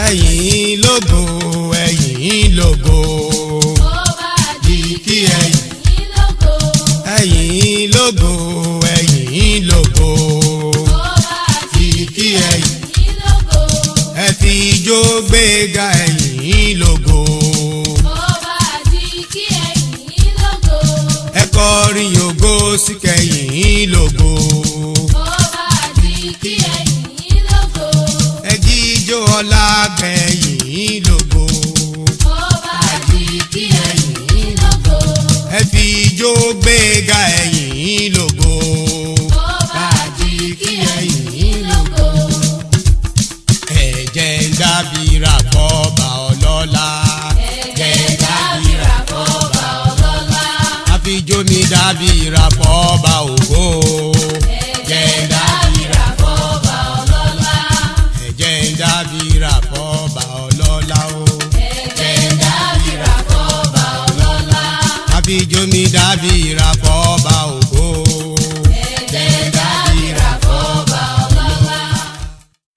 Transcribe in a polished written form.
ẹ̀yin lógo ẹ̀yin lógo. Ọba àjíkí ẹ̀yin lógo. ẹ̀yin lógo ẹ̀yin lógo. Ọba àjíkí ẹ̀yin lógo. ẹ fi ijó gbéga ẹ̀yin lógo. Ọba àjíkí ẹ̀yin lógo. ẹ kọrin ògo síkẹyìn lógo. Ọba àjíkí ẹ̀yin lógo. ẹ jíjó ọlá gbẹ̀yìn lógo. Ọba àjíkí ẹ̀yin lógo. ẹ fi ijó gbéga ẹ̀yin lógo. Ọba àjíkí ẹ̀yin lógo. ẹ̀jẹ̀ ń dábìrà fọ́ba ọlọ́lá. Ẹ̀jẹ̀ dábìrà fọ́ba ọlọ́lá. àfijó mi dábìrà fọ́ba ògo. Ẹ̀jẹ̀ dábìrà fọ́ba ọlọ́lá. ẹ̀jẹ̀ ń dábìrà fọ́ba ọlọ́lá o. Ẹ̀jẹ̀ dábìrà fọ́ba ọlọ́lá. àfijó mi